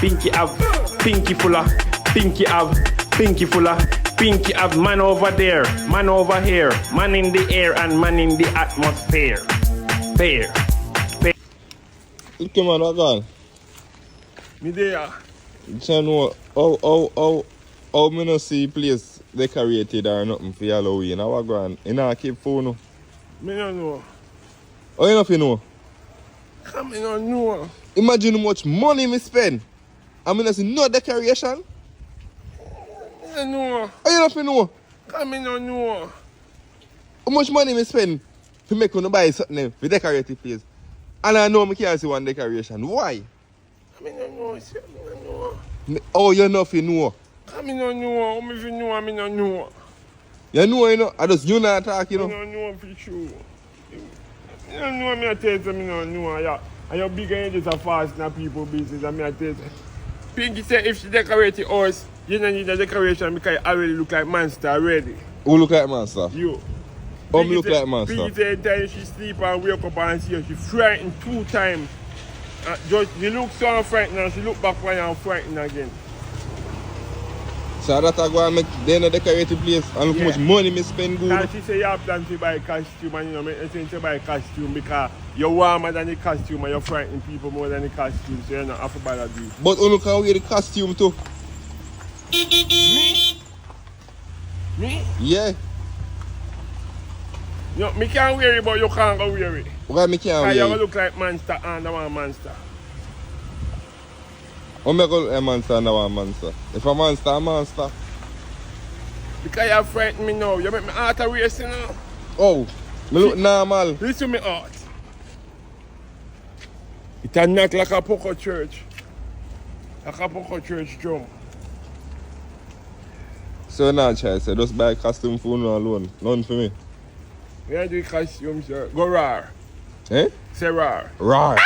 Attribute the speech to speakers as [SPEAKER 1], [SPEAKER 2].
[SPEAKER 1] Pinky have, pinky fuller, pinky have, pinky fuller, pinky have. Man over there, man over here, man in the air and man in the atmosphere. Fair.
[SPEAKER 2] Look man, what gone?
[SPEAKER 1] Me there.
[SPEAKER 2] You know how me no see place decorated or nothing for Halloween. How gone? You know keep phone no?
[SPEAKER 1] Me no know.
[SPEAKER 2] Oh, you know know?
[SPEAKER 1] Come me no know.
[SPEAKER 2] Imagine how much money me spend. I mean, there's no decoration.
[SPEAKER 1] Me no know.
[SPEAKER 2] Oh, you know?
[SPEAKER 1] Come me no know.
[SPEAKER 2] How much money me spend to make one buy something for decorate the place? And I know me can't see one decoration. Why?
[SPEAKER 1] Me no know. Me no know.
[SPEAKER 2] Oh, you know if you know.
[SPEAKER 1] Come me no know. Me if you know, me no know.
[SPEAKER 2] You know. I just you not talk, you know.
[SPEAKER 1] Me no know for sure. Me no know. Me I tell you, me no know. Yeah. And you're big and you just a fast in people business. And me I tell you. Pinky said if she decorate the house, you don't need a decoration because it already look like monster already.
[SPEAKER 2] Who look like monster?
[SPEAKER 1] You.
[SPEAKER 2] Oh, me look like monster.
[SPEAKER 1] Pinky said anytime she sleep and wake up and see her, she frightened 2 times. Just she look so frightened and she look back when I'm frightened again.
[SPEAKER 2] So that I go and make them decorate the place and look how much money me spend good.
[SPEAKER 1] And she say you have plan to buy costume and you know make sense to buy costume because you're warmer than the costume and you're frightening people more than the costume, so you're not have to buy that deal.
[SPEAKER 2] But you can wear the costume too.
[SPEAKER 1] Me?
[SPEAKER 2] Yeah.
[SPEAKER 1] No, me can't wear it, but you can't go wear it.
[SPEAKER 2] Why me can't
[SPEAKER 1] Because you
[SPEAKER 2] wear it?
[SPEAKER 1] look like monster and I want monster.
[SPEAKER 2] How me go look like monster and I want monster? If a monster, a monster.
[SPEAKER 1] Because you frighten me now. You make me heart a race, you know.
[SPEAKER 2] Oh, me look normal.
[SPEAKER 1] Listen to me heart. It a knock like a poker church. Like a poker church drum.
[SPEAKER 2] So now try say just buy costume for you alone. None for me.
[SPEAKER 1] Yeah, do costume, sir. Go rar.
[SPEAKER 2] Eh?
[SPEAKER 1] Say rar.
[SPEAKER 2] Right.